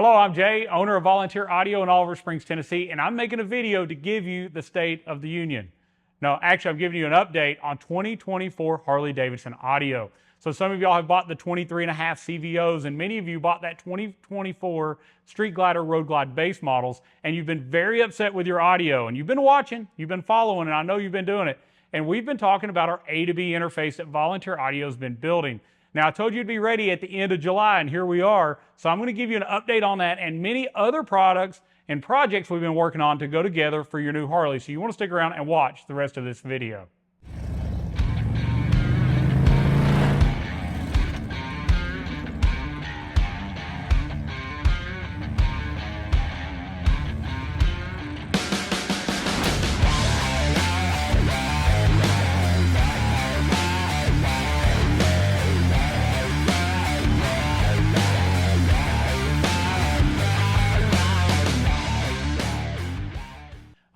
Hello, I'm Jay, owner of Volunteer Audio in Oliver Springs, Tennessee, and I'm making a video to give you the State of the Union. No, actually, I'm giving you an update on 2024 Harley Davidson audio. So some of y'all have bought the 23.5 CVOs, and many of you bought that 2024 Street Glider, Road Glide base models, and you've been very upset with your audio, and you've been watching, you've been following, and I know you've been doing it. And we've been talking about our A2B interface that Volunteer Audio has been building. Now, I told you to be ready at the end of July, and here we are. So I'm going to give you an update on that and many other products and projects we've been working on to go together for your new Harley. So you want to stick around and watch the rest of this video.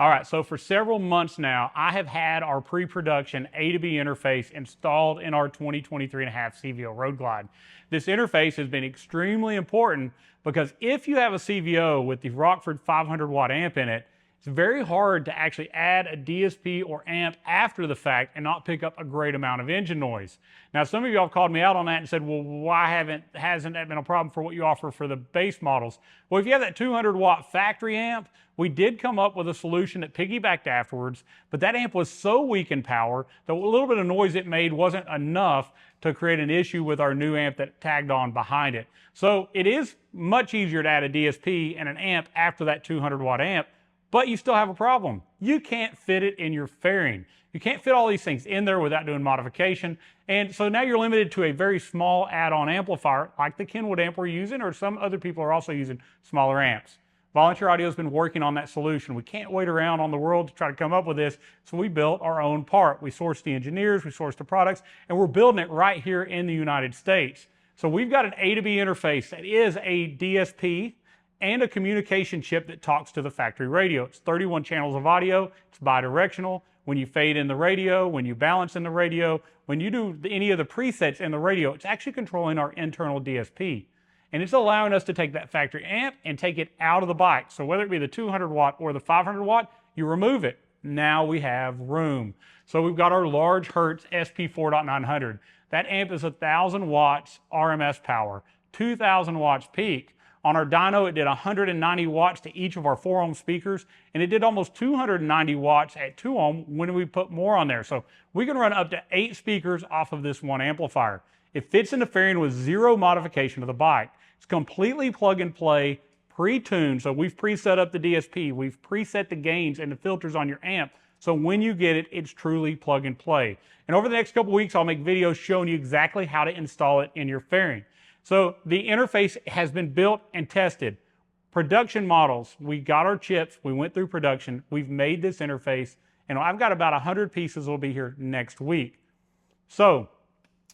All right, so for several months now, I have had our pre-production A2B interface installed in our 2023.5 CVO Road Glide. This interface has been extremely important because if you have a CVO with the Rockford 500 watt amp in it, it's very hard to actually add a DSP or amp after the fact and not pick up a great amount of engine noise. Now, some of y'all have called me out on that and said, well, why hasn't that been a problem for what you offer for the base models? Well, if you have that 200 watt factory amp, we did come up with a solution that piggybacked afterwards, but that amp was so weak in power that a little bit of noise it made wasn't enough to create an issue with our new amp that tagged on behind it. So it is much easier to add a DSP and an amp after that 200 watt amp, but you still have a problem. You can't fit it in your fairing. You can't fit all these things in there without doing modification. And so now you're limited to a very small add-on amplifier like the Kenwood amp we're using, or some other people are also using smaller amps. Volunteer Audio has been working on that solution. We can't wait around on the world to try to come up with this, so we built our own part. We sourced the engineers, we sourced the products, and we're building it right here in the United States. So we've got an A2B interface that is a DSP and a communication chip that talks to the factory radio. It's 31 channels of audio, it's bidirectional. When you fade in the radio, when you balance in the radio, when you do any of the presets in the radio, it's actually controlling our internal DSP. And it's allowing us to take that factory amp and take it out of the bike. So whether it be the 200 watt or the 500 watt, you remove it. Now we have room. So we've got our large Hertz SP4.900. That amp is 1,000 watts RMS power, 2,000 watts peak. On our dyno, it did 190 watts to each of our 4 ohm speakers, and it did almost 290 watts at 2 ohm when we put more on there. So we can run up to 8 speakers off of this one amplifier. It fits into fairing with zero modification of the bike. It's completely plug and play, pre-tuned. So we've preset up the DSP, we've preset the gains and the filters on your amp. So when you get it, it's truly plug and play. And over the next couple weeks, I'll make videos showing you exactly how to install it in your fairing. So the interface has been built and tested. Production models, we got our chips, we went through production, we've made this interface, and I've got about 100 pieces will be here next week. So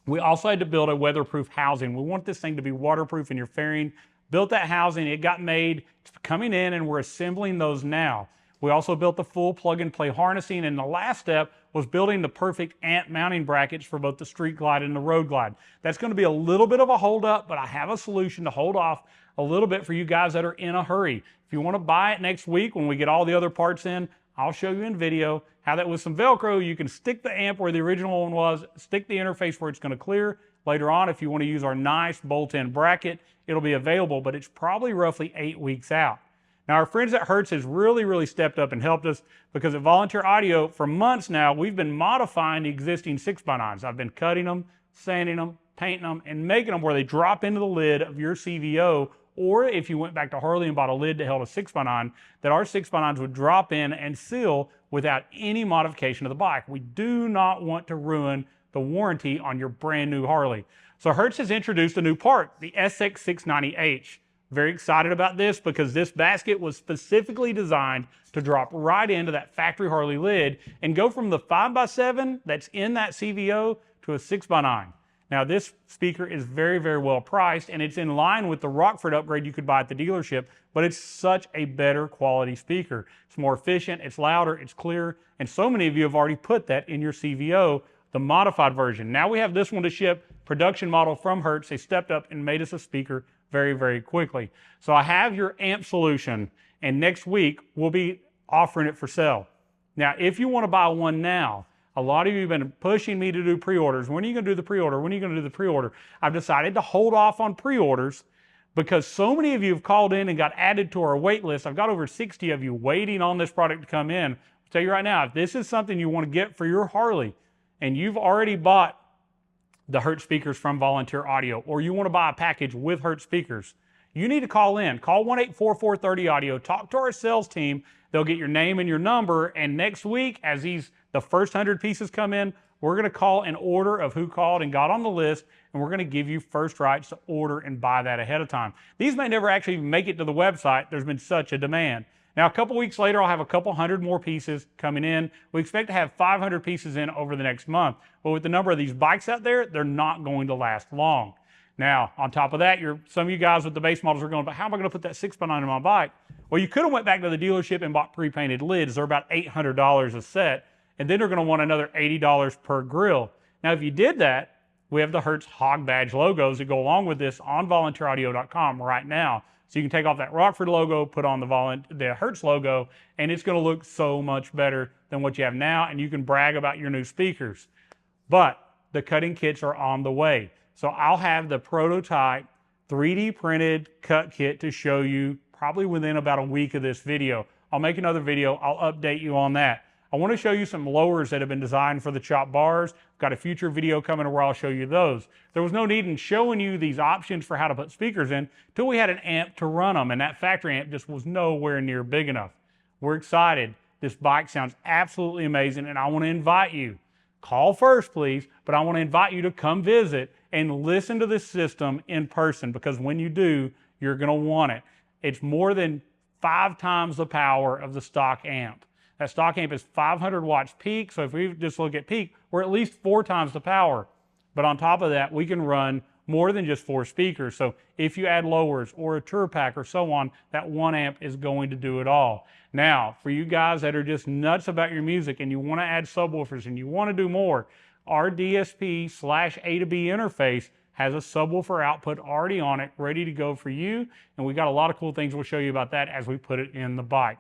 we also had to build a weatherproof housing. We want this thing to be waterproof in your fairing. Built that housing, it got made, it's coming in, and we're assembling those now. We also built the full plug and play harnessing, and the last step was building the perfect amp mounting brackets for both the Street Glide and the Road Glide. That's going to be a little bit of a hold up, but I have a solution to hold off a little bit for you guys that are in a hurry. If you want to buy it next week when we get all the other parts in, I'll show you in video how that with some Velcro, you can stick the amp where the original one was, stick the interface where it's going to clear. Later on, if you want to use our nice bolt-in bracket, it'll be available, but it's probably roughly 8 weeks out. Now, our friends at Hertz has really stepped up and helped us because at Volunteer Audio, for months now, we've been modifying the existing 6x9s. I've been cutting them, sanding them, painting them, and making them where they drop into the lid of your CVO, or if you went back to Harley and bought a lid that held a 6x9, that our 6x9s would drop in and seal without any modification of the bike. We do not want to ruin the warranty on your brand new Harley. So Hertz has introduced a new part, the SX690H. Very excited about this because this basket was specifically designed to drop right into that factory Harley lid and go from the 5x7 that's in that CVO to a 6x9. Now this speaker is very well priced, and it's in line with the Rockford upgrade you could buy at the dealership, but it's such a better quality speaker. It's more efficient, it's louder, it's clear, and so many of you have already put that in your CVO, the modified version. Now we have this one to ship, production model from Hertz. They stepped up and made us a speaker very, very quickly. So I have your amp solution, and next week we'll be offering it for sale. Now, if you want to buy one now, a lot of you have been pushing me to do pre-orders. When are you going to do the pre-order? When are you going to do the pre-order? I've decided to hold off on pre-orders because so many of you have called in and got added to our wait list. I've got over 60 of you waiting on this product to come in. I'll tell you right now, if this is something you want to get for your Harley and you've already bought the Hertz speakers from Volunteer Audio, or you want to buy a package with Hertz speakers, you need to call in. Call 1-844-30-AUDIO. Talk to our sales team. They'll get your name and your number. And next week, as the first 100 pieces come in, we're going to call an order of who called and got on the list, and we're going to give you first rights to order and buy that ahead of time. These may never actually make it to the website. There's been such a demand. Now, a couple weeks later, I'll have a couple hundred more pieces coming in. We expect to have 500 pieces in over the next month. But with the number of these bikes out there, they're not going to last long. Now, on top of that, some of you guys with the base models are going, but how am I going to put that 6x9 in my bike? Well, you could have went back to the dealership and bought pre-painted lids. They're about $800 a set. And then they're going to want another $80 per grill. Now, if you did that, we have the Hertz Hog Badge logos that go along with this on volunteeraudio.com right now. So you can take off that Rockford logo, put on the Hertz logo, and it's going to look so much better than what you have now, and you can brag about your new speakers. But the cutting kits are on the way. So I'll have the prototype 3D printed cut kit to show you probably within about a week of this video. I'll make another video. I'll update you on that. I want to show you some lowers that have been designed for the chop bars. I've got a future video coming where I'll show you those. There was no need in showing you these options for how to put speakers in until we had an amp to run them, and that factory amp just was nowhere near big enough. We're excited. This bike sounds absolutely amazing, and I want to invite you. Call first, please, but I want to invite you to come visit and listen to this system in person, because when you do, you're going to want it. It's more than 5 times the power of the stock amp. That stock amp is 500 watts peak, so if we just look at peak, we're at least 4 times the power. But on top of that, we can run more than just 4 speakers. So if you add lowers or a tour pack or so on, that 1 amp is going to do it all. Now, for you guys that are just nuts about your music and you want to add subwoofers and you want to do more, our DSP/A2B interface has a subwoofer output already on it, ready to go for you. And we got a lot of cool things we'll show you about that as we put it in the bike.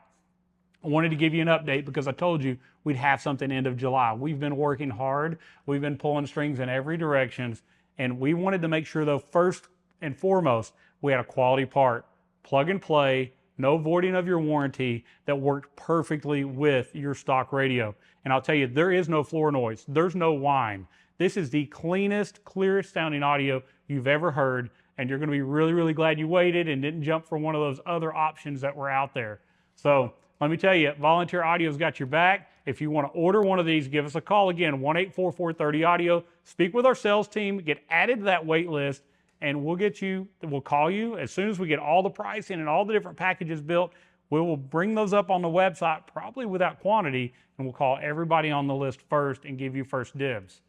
I wanted to give you an update because I told you we'd have something end of July. We've been working hard. We've been pulling strings in every direction. And we wanted to make sure, though, first and foremost, we had a quality part, plug and play, no voiding of your warranty, that worked perfectly with your stock radio. And I'll tell you, there is no floor noise. There's no whine. This is the cleanest, clearest sounding audio you've ever heard. And you're going to be really, really glad you waited and didn't jump for one of those other options that were out there. So let me tell you, Volunteer Audio's got your back. If you want to order one of these, give us a call again, 1-844-30-AUDIO. Speak with our sales team, get added to that wait list, and we'll call you as soon as we get all the pricing and all the different packages built. We will bring those up on the website, probably without quantity, and we'll call everybody on the list first and give you first dibs.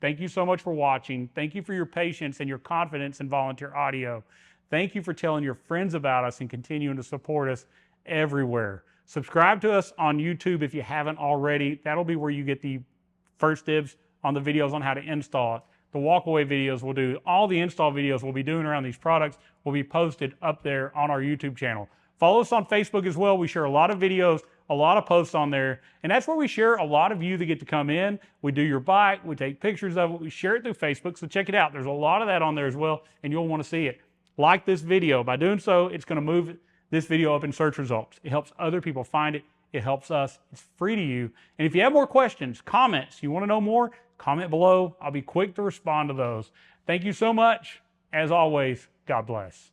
Thank you so much for watching. Thank you for your patience and your confidence in Volunteer Audio. Thank you for telling your friends about us and continuing to support us everywhere. Subscribe to us on YouTube if you haven't already. That'll be where you get the first dibs on the videos on how to install it. The walkaway videos we'll do, all the install videos we'll be doing around these products will be posted up there on our YouTube channel. Follow us on Facebook as well. We share a lot of videos, a lot of posts on there, and that's where we share a lot of you that get to come in. We do your bike, we take pictures of it, we share it through Facebook, so check it out. There's a lot of that on there as well, and you'll want to see it. Like this video. By doing so, it's going to move this video up in search results. It helps other people find it. It helps us. It's free to you. And if you have more questions, comments, you want to know more, comment below. I'll be quick to respond to those. Thank you so much. As always, God bless.